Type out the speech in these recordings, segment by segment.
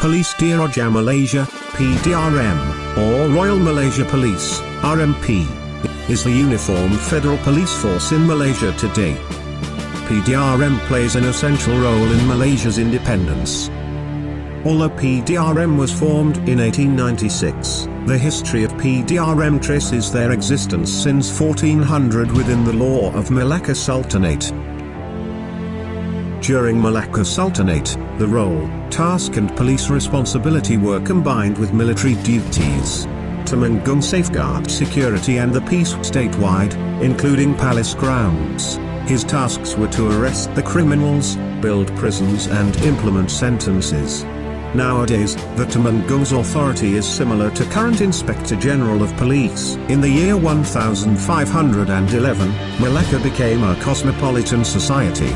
Police Diraja Malaysia, PDRM, or Royal Malaysia Police, RMP, is the uniformed federal police force in Malaysia today. PDRM plays an essential role in Malaysia's independence. Although PDRM was formed in 1896, the history of PDRM traces their existence since 1400 within the law of Malacca Sultanate. During Malacca Sultanate, the role, task and police responsibility were combined with military duties. Temanggung safeguard security and the peace statewide, including palace grounds. His tasks were to arrest the criminals, build prisons and implement sentences. Nowadays, the Temangung's authority is similar to current Inspector General of Police. In the year 1511, Malacca became a cosmopolitan society.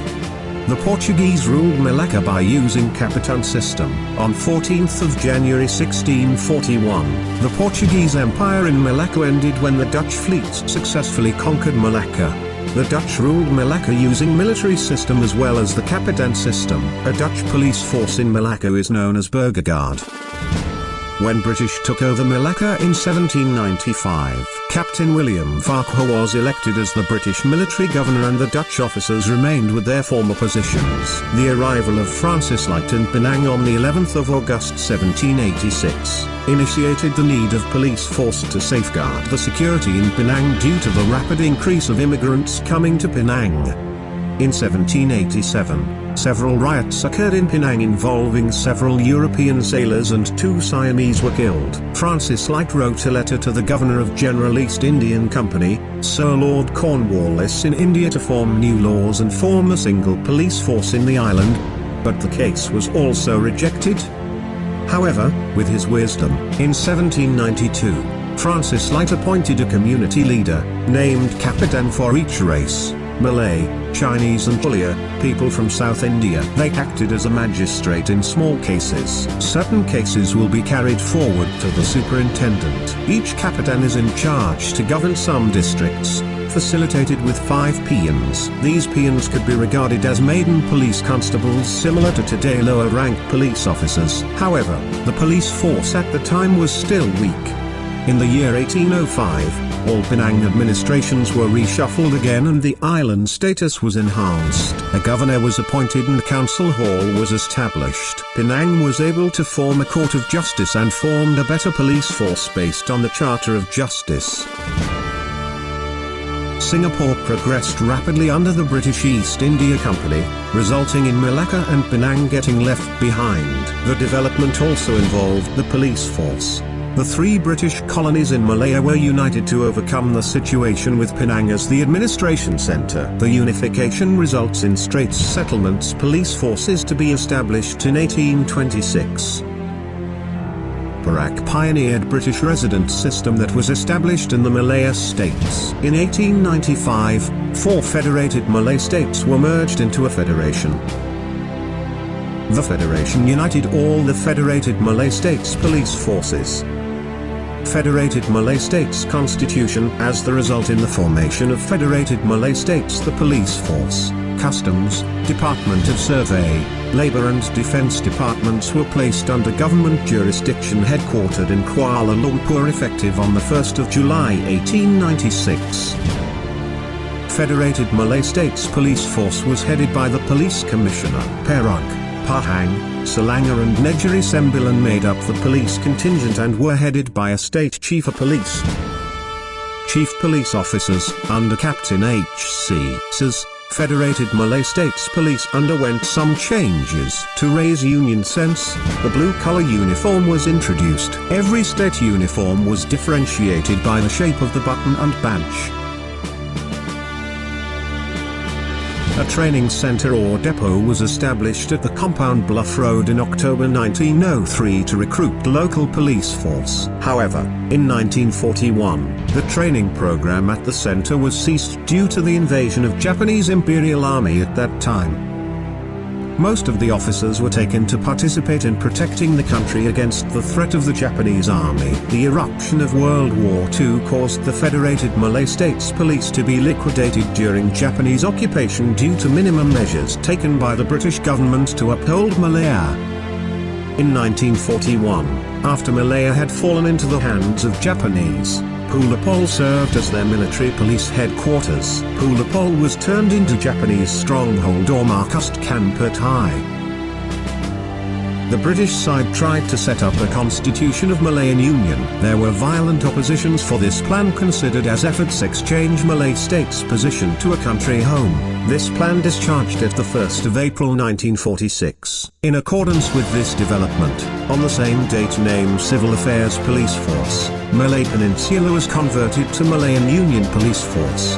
The Portuguese ruled Malacca by using Capitan system. On 14th of January 1641, the Portuguese Empire in Malacca ended when the Dutch fleets successfully conquered Malacca. The Dutch ruled Malacca using military system as well as the Capitan system. A Dutch police force in Malacca is known as Burgerguard. When British took over Malacca in 1795, Captain William Farquhar was elected as the British military governor and the Dutch officers remained with their former positions. The arrival of Francis Light in Penang on the 11th of August 1786, initiated the need of police force to safeguard the security in Penang due to the rapid increase of immigrants coming to Penang. In 1787, several riots occurred in Penang involving several European sailors and 2 Siamese were killed. Francis Light wrote a letter to the Governor of General East Indian Company, Sir Lord Cornwallis in India to form new laws and form a single police force in the island, but the case was also rejected. However, with his wisdom, in 1792, Francis Light appointed a community leader, named Capitan for each race. Malay, Chinese and Pulia, people from South India. They acted as a magistrate in small cases. Certain cases will be carried forward to the superintendent. Each Capitan is in charge to govern some districts, facilitated with 5 peons. These peons could be regarded as maiden police constables similar to today lower-ranked police officers. However, the police force at the time was still weak. In the year 1805, all Penang administrations were reshuffled again and the island status was enhanced. A governor was appointed and council hall was established. Penang was able to form a court of justice and formed a better police force based on the Charter of Justice. Singapore progressed rapidly under the British East India Company, resulting in Malacca and Penang getting left behind. The development also involved the police force. The 3 British colonies in Malaya were united to overcome the situation with Penang as the administration centre. The unification results in Straits Settlements police forces to be established in 1826. Perak pioneered British resident system that was established in the Malaya states. In 1895, 4 federated Malay states were merged into a federation. The federation united all the federated Malay states police forces. Federated Malay States Constitution. As the result in the formation of Federated Malay States, the police force, customs, Department of Survey, Labour and Defence departments were placed under government jurisdiction headquartered in Kuala Lumpur effective on the 1st of July 1896. Federated Malay States Police Force was headed by the Police Commissioner. Perak, Pahang, Selangor and Negeri Sembilan made up the police contingent and were headed by a state chief of police. Chief police officers, under Captain H.C. Says, Federated Malay States Police underwent some changes. To raise union sense, the blue-collar uniform was introduced. Every state uniform was differentiated by the shape of the button and badge. A training center or depot was established at the Compound Bluff Road in October 1903 to recruit local police force. However, in 1941, the training program at the center was ceased due to the invasion of Japanese Imperial Army at that time. Most of the officers were taken to participate in protecting the country against the threat of the Japanese army. The eruption of World War II caused the Federated Malay States Police to be liquidated during Japanese occupation due to minimum measures taken by the British government to uphold Malaya. In 1941, after Malaya had fallen into the hands of Japanese, Pulapol served as their military police headquarters. Pulapol was turned into Japanese stronghold or Markust Kamputai. The British side tried to set up a constitution of Malayan Union. There were violent oppositions for this plan, considered as efforts to exchange Malay state's position to a country home. This plan discharged at the 1st of April 1946. In accordance with this development, on the same date named Civil Affairs Police Force, Malay Peninsula was converted to Malayan Union Police Force.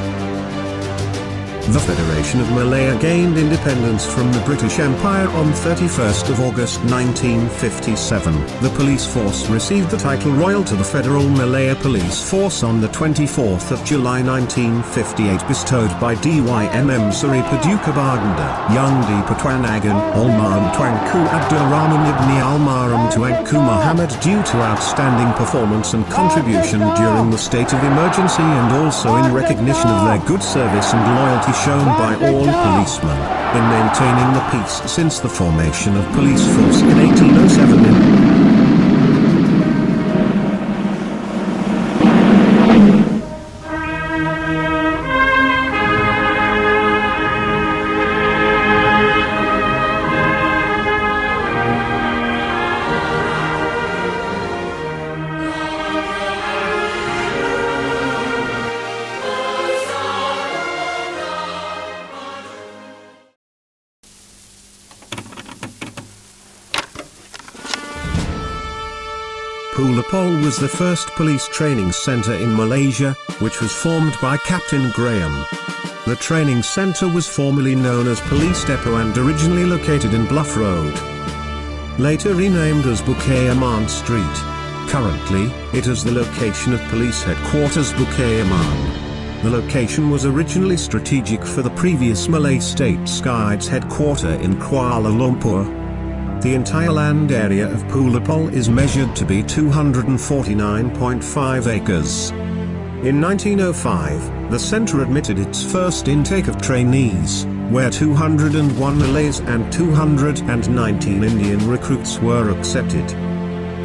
The Federation of Malaya gained independence from the British Empire on 31st of August 1957. The police force received the title Royal to the Federal Malaya Police Force on the 24th of July 1958, bestowed by DYMM Suri Paduka Baganda, Young Di Patuanagan, Almaram Tuanku Abdurrahman Ibni Almaram Tuanku Muhammad, due to outstanding performance and contribution during the state of emergency, and also in recognition of their good service and loyalty shown by all policemen in maintaining the peace since the formation of police force in 1807. Pulapol was the first police training centre in Malaysia, which was formed by Captain Graham. The training centre was formerly known as Police Depot and originally located in Bluff Road. Later renamed as Bukit Aman Street. Currently, it is the location of police headquarters Bukit Aman. The location was originally strategic for the previous Malay States Guides headquarter in Kuala Lumpur. The entire land area of Pulapol is measured to be 249.5 acres. In 1905, the centre admitted its first intake of trainees, where 201 Malays and 219 Indian recruits were accepted.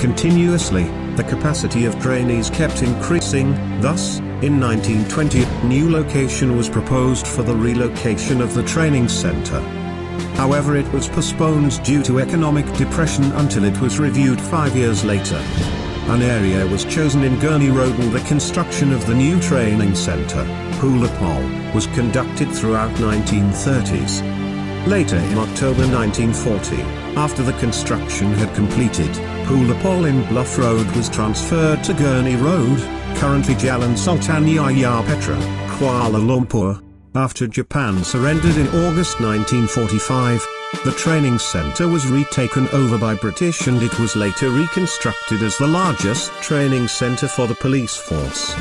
Continuously, the capacity of trainees kept increasing. Thus, in 1920, a new location was proposed for the relocation of the training centre. However, it was postponed due to economic depression until it was reviewed 5 years later. An area was chosen in Gurney Road, and the construction of the new training centre, Pulapol, was conducted throughout 1930s. Later in October 1940, after the construction had completed, Pulapol in Bluff Road was transferred to Gurney Road, currently Jalan Sultan Yahya Petra, Kuala Lumpur. After Japan surrendered in August 1945, the training centre was retaken over by British, and it was later reconstructed as the largest training centre for the police force.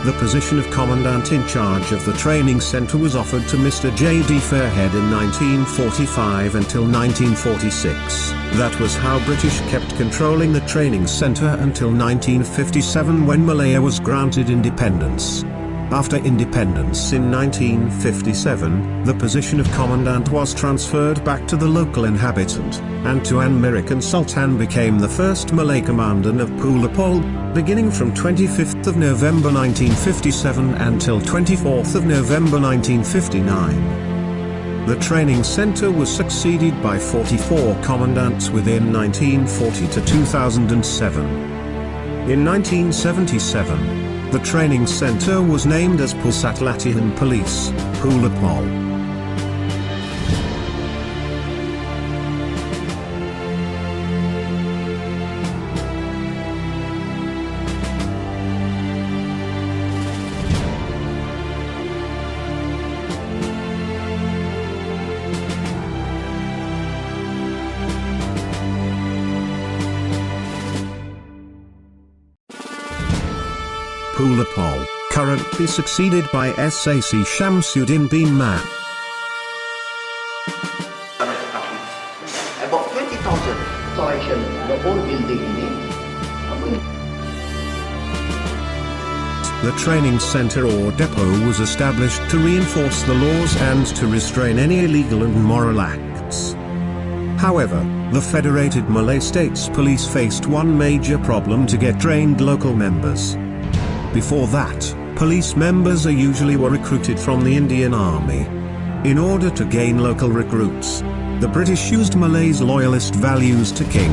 The position of commandant in charge of the training centre was offered to Mr. J.D. Fairhead in 1945 until 1946. That was how British kept controlling the training centre until 1957, when Malaya was granted independence. After independence in 1957, the position of commandant was transferred back to the local inhabitant, and Tuan Mirakan Sultan became the first Malay commandant of Pulapol, beginning from 25th of November 1957 until 24th of November 1959. The training centre was succeeded by 44 commandants within 1940 to 2007. In 1977, the training centre was named as Pusat Latihan Police, Pulapol. Pulapol, currently succeeded by SAC Shamsuddin bin Ma. About 20,000 installation, the whole building ini. The training centre or depot was established to reinforce the laws and to restrain any illegal and immoral acts. However, The Federated Malay States Police faced one major problem to get trained local members. Before that, police members were recruited from the Indian Army. In order to gain local recruits, the British used Malays' loyalist values to King.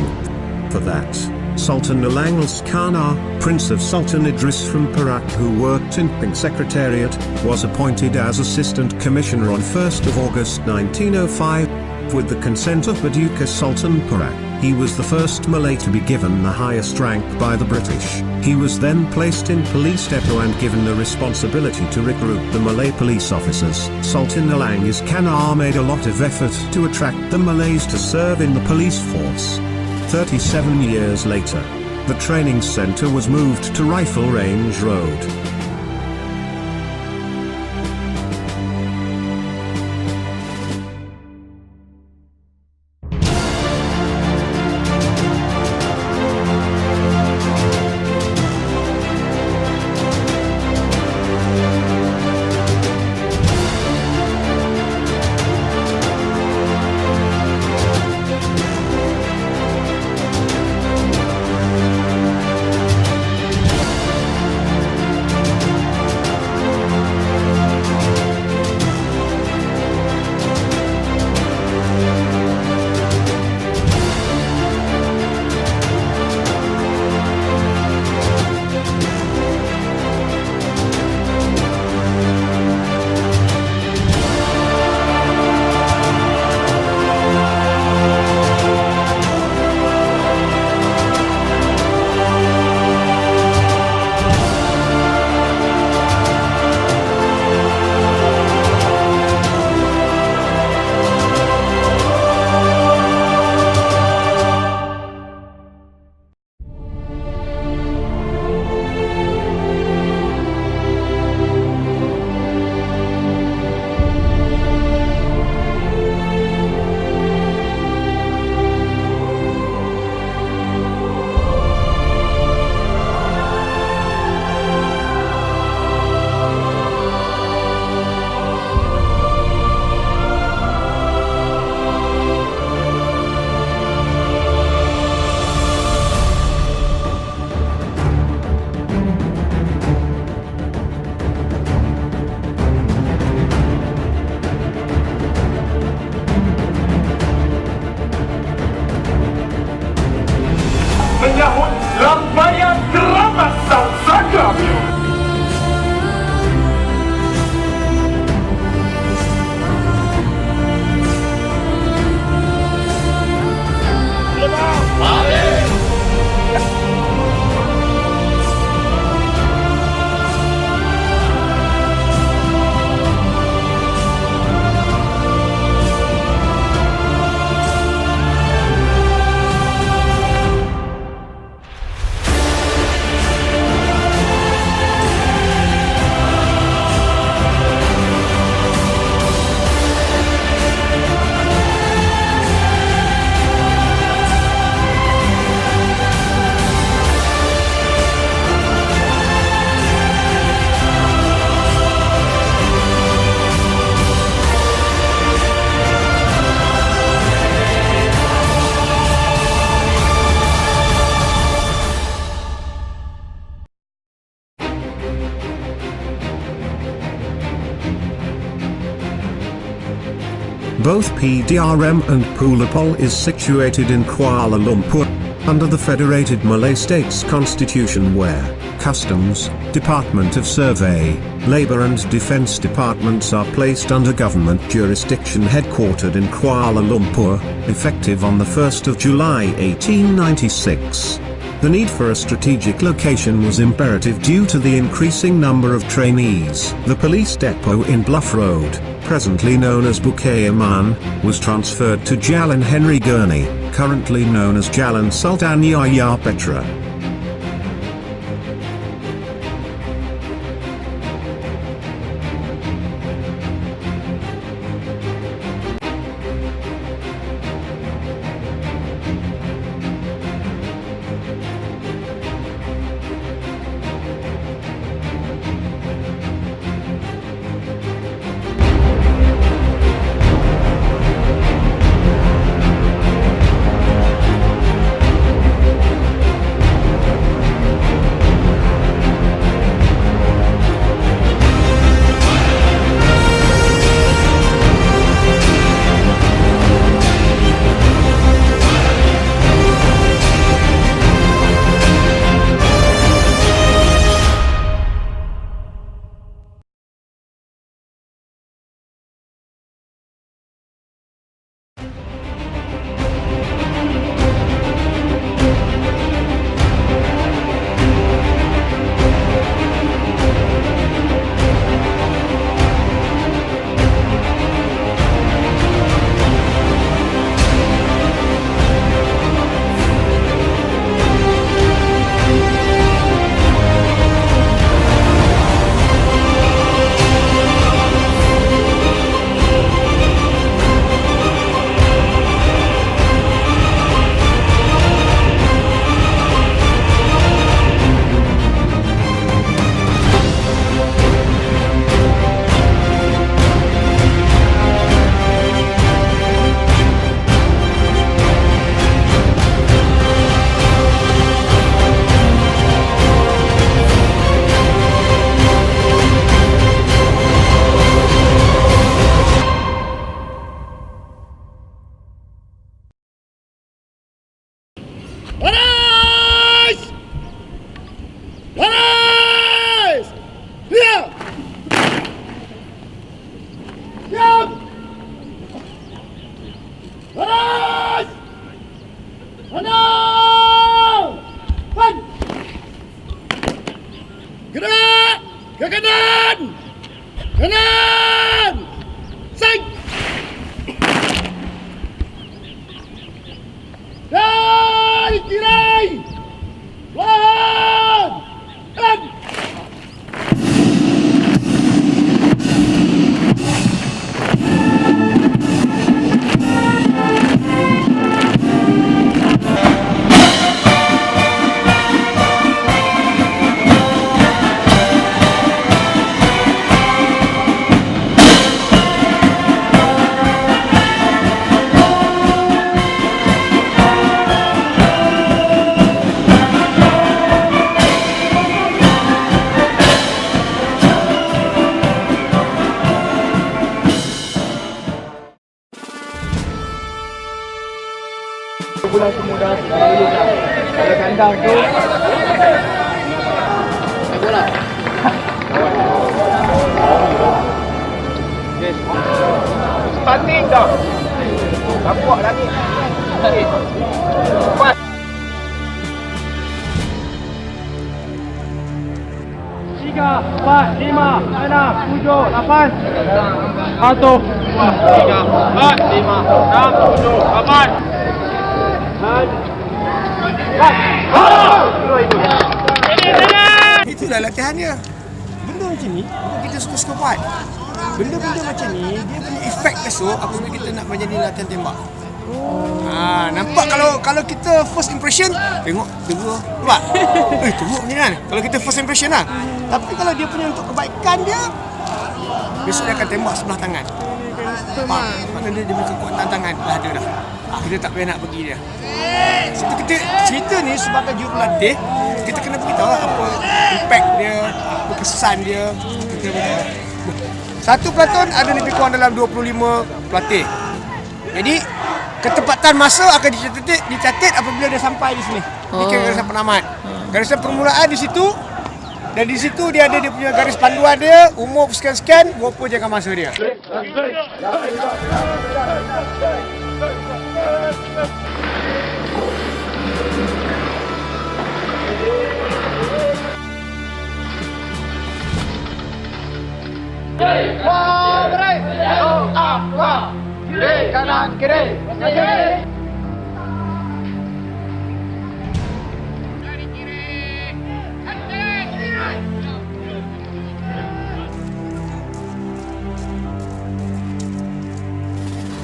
For that, Sultan Alang Al-Skanar, Prince of Sultan Idris from Perak, who worked in Pink Secretariat, was appointed as Assistant Commissioner on 1st of August 1905. With the consent of Paduka Sultan Perak, he was the first Malay to be given the highest rank by the British. He was then placed in Police Depot and given the responsibility to recruit the Malay police officers. Sultan Alang Al-Skanar made a lot of effort to attract the Malays to serve in the police force. 37 years later, the training center was moved to Rifle Range Road. Menyahut lambaian keramat sang Sagamyo. Both PDRM and PULAPOL is situated in Kuala Lumpur, under the Federated Malay States Constitution, where Customs, Department of Survey, Labour and Defence Departments are placed under government jurisdiction, headquartered in Kuala Lumpur, effective on the 1st of July 1896. The need for a strategic location was imperative due to the increasing number of trainees. The police depot in Bluff Road, presently known as Bukit Aman, was transferred to Jalan Henry Gurney, currently known as Jalan Sultan Yahya Petra. Gerak! Ke kanan! Kanan! Sing! Dan tirai! Lawan! Kanan! Bulan semudah kalau kandang tu bola. Standing dah. Nampak lagi. Pas. 3, 4, 5, 6, 7, 8. 1, 2, 3, 4, 5, 6, 7, 8. Itulah latihannya. Benda macam ni, kita suka-suka buat. Benda-benda macam ni, dia punya efek besok apabila kita nak menjadi latihan tembak. Nampak kalau kita first impression, tengok teruk. Nampak? Teruk ni kan. Kalau kita first impression lah. Tapi kalau dia punya untuk kebaikan dia, besok dia akan tembak sebelah tangan. Mana dia punya kekuatan tangan dah ada dah. Kita tak payah nak pergi dia. Situ kita cerita ni sebagai jurulatih, kita kena beritahu apa impact dia, apa kesan dia. Kita beritahu. Satu pelaton ada lebih kurang dalam 25 pelatih. Jadi ketepatan masa akan dicatat apabila dia sampai di sini. Ini garisan penamat. Garisan permulaan di situ. Dan di situ dia ada dia punya garis panduan dia, umur sekian-sekian, berapa jangka masa dia. Kiri kanan kiri.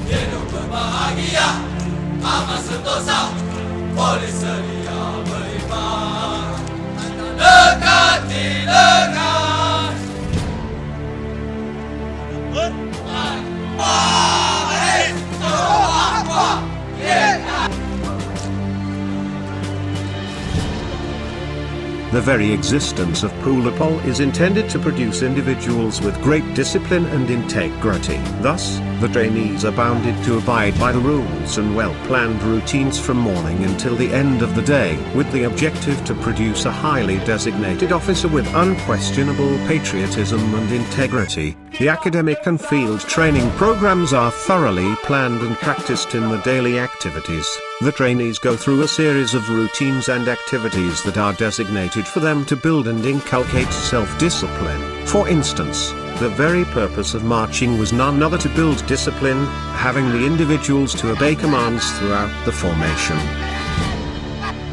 Hidup berbahagia, aman sentosa, boleh sedia beriman, dekati lengan. The very existence of PULAPOL is intended to produce individuals with great discipline and integrity. Thus, the trainees are bounded to abide by the rules and well-planned routines from morning until the end of the day, with the objective to produce a highly designated officer with unquestionable patriotism and integrity. The academic and field training programs are thoroughly planned and practiced in the daily activities. The trainees go through a series of routines and activities that are designated for them to build and inculcate self-discipline. For instance, the very purpose of marching was none other to build discipline, having the individuals to obey commands throughout the formation.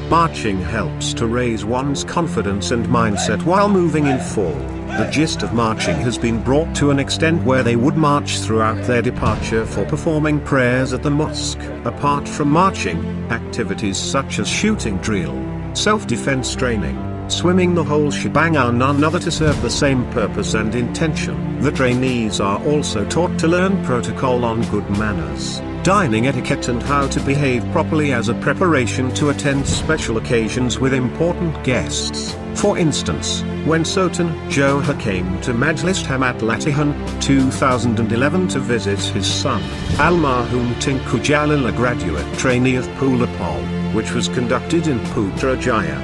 Marching helps to raise one's confidence and mindset while moving in fall. The gist of marching has been brought to an extent where they would march throughout their departure for performing prayers at the mosque. Apart from marching, activities such as shooting drill, self-defense training, swimming, the whole shebang are none other to serve the same purpose and intention. The trainees are also taught to learn protocol on good manners, dining etiquette and how to behave properly as a preparation to attend special occasions with important guests. For instance, when Sultan Johor came to Majlis Hamat Latihan 2011 to visit his son, Almarhum Tinku Jalil, a graduate trainee of PULAPOL, which was conducted in Putrajaya.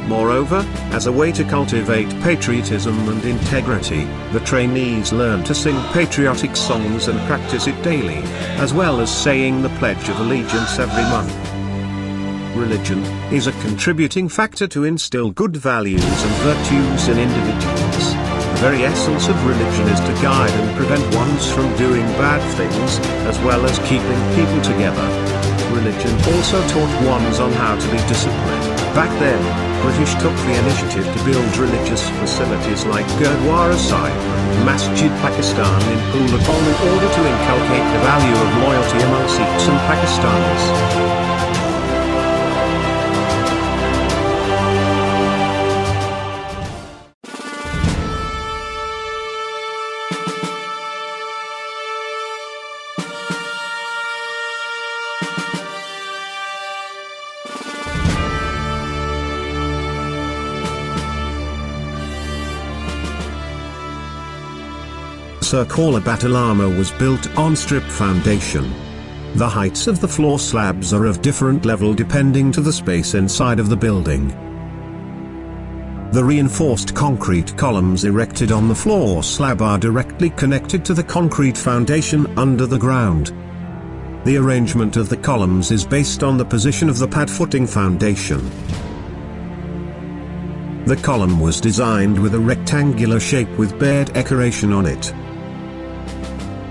Moreover, as a way to cultivate patriotism and integrity, the trainees learn to sing patriotic songs and practice it daily, as well as saying the Pledge of Allegiance every month. Religion is a contributing factor to instill good values and virtues in individuals. The very essence of religion is to guide and prevent ones from doing bad things, as well as keeping people together. Religion also taught ones on how to be disciplined. Back then, British took the initiative to build religious facilities like Gurdwara Sahib, Masjid Pakistan in PULAPOL in order to inculcate the value of loyalty among Sikhs and Pakistanis. SEKOLAH BATU LAMA was built on strip foundation. The heights of the floor slabs are of different level depending to the space inside of the building. The reinforced concrete columns erected on the floor slab are directly connected to the concrete foundation under the ground. The arrangement of the columns is based on the position of the pad footing foundation. The column was designed with a rectangular shape with bare decoration on it.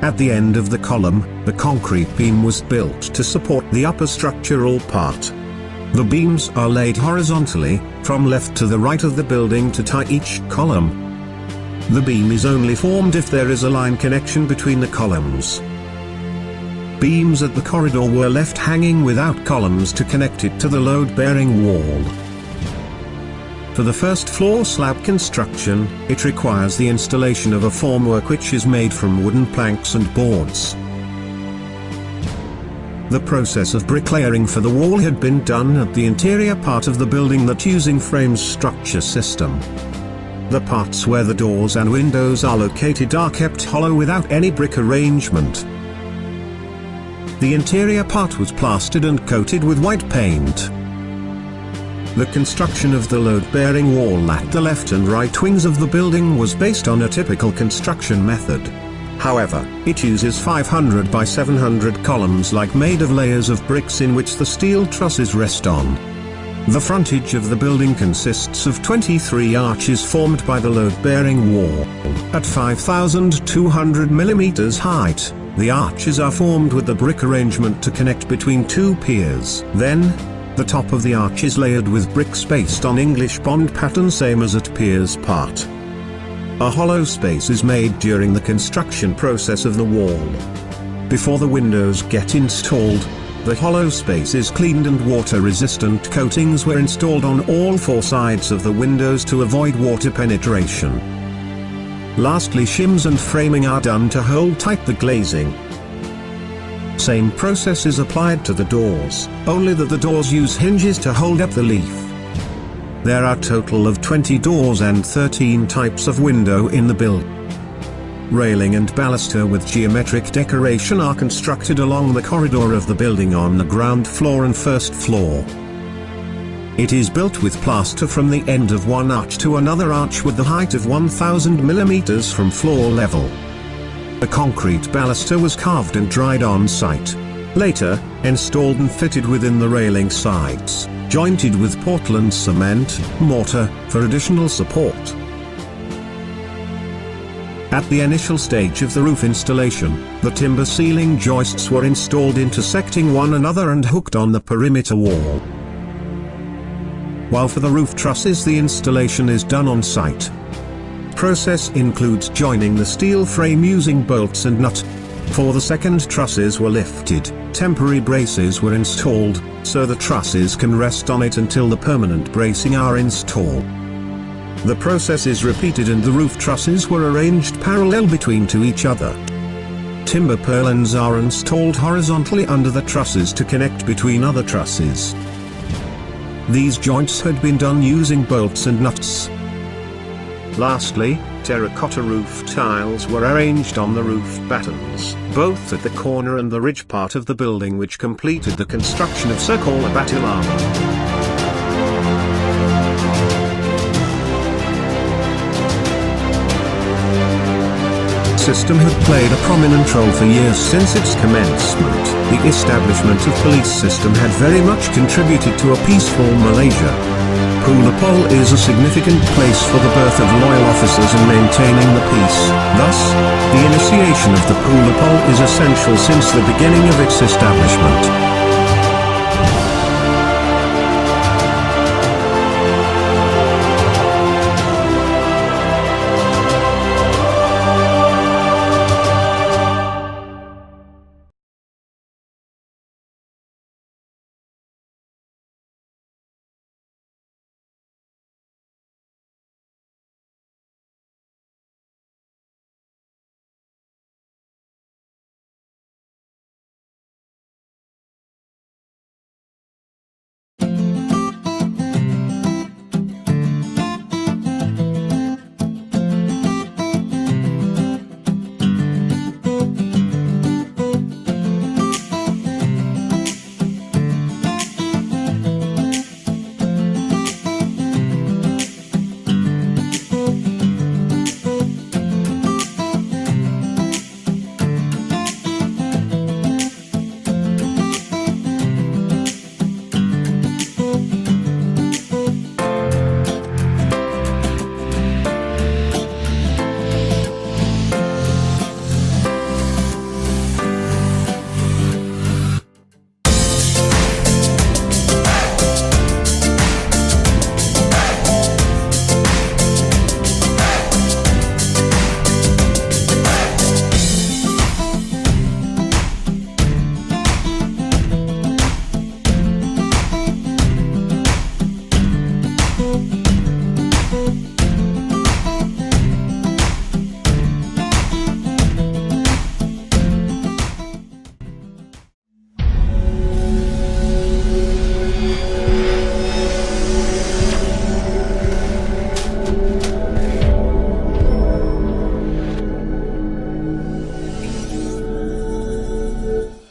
At the end of the column, the concrete beam was built to support the upper structural part. The beams are laid horizontally, from left to the right of the building to tie each column. The beam is only formed if there is a line connection between the columns. Beams at the corridor were left hanging without columns to connect it to the load-bearing wall. For the first floor slab construction, it requires the installation of a formwork which is made from wooden planks and boards. The process of bricklayering for the wall had been done at the interior part of the building that using frames structure system. The parts where the doors and windows are located are kept hollow without any brick arrangement. The interior part was plastered and coated with white paint. The construction of the load-bearing wall at the left and right wings of the building was based on a typical construction method. However, it uses 500 by 700 columns made of layers of bricks in which the steel trusses rest on. The frontage of the building consists of 23 arches formed by the load-bearing wall. At 5,200 mm height, the arches are formed with the brick arrangement to connect between two piers. Then, the top of the arch is layered with bricks based on English bond pattern same as at piers part. A hollow space is made during the construction process of the wall. Before the windows get installed, the hollow space is cleaned and water-resistant coatings were installed on all four sides of the windows to avoid water penetration. Lastly, shims and framing are done to hold tight the glazing. Same process is applied to the doors, only that the doors use hinges to hold up the leaf. There are total of 20 doors and 13 types of window in the build. Railing and baluster with geometric decoration are constructed along the corridor of the building on the ground floor and first floor. It is built with plaster from the end of one arch to another arch with the height of 1,000 mm from floor level. The concrete baluster was carved and dried on site. Later, installed and fitted within the railing sides, jointed with Portland cement, mortar, for additional support. At the initial stage of the roof installation, the timber ceiling joists were installed intersecting one another and hooked on the perimeter wall. While for the roof trusses the installation is done on site. Process includes joining the steel frame using bolts and nuts. For the second trusses were lifted, temporary braces were installed, so the trusses can rest on it until the permanent bracing are installed. The process is repeated and the roof trusses were arranged parallel between to each other. Timber purlins are installed horizontally under the trusses to connect between other trusses. These joints had been done using bolts and nuts. Lastly, terracotta roof tiles were arranged on the roof battens, both at the corner and the ridge part of the building, which completed the construction of SEKOLAH BATU LAMA. system had played a prominent role for years since its commencement. The establishment of police system had very much contributed to a peaceful Malaysia. Pulapol is a significant place for the birth of loyal officers in maintaining the peace. Thus, the initiation of the Pulapol is essential since the beginning of its establishment.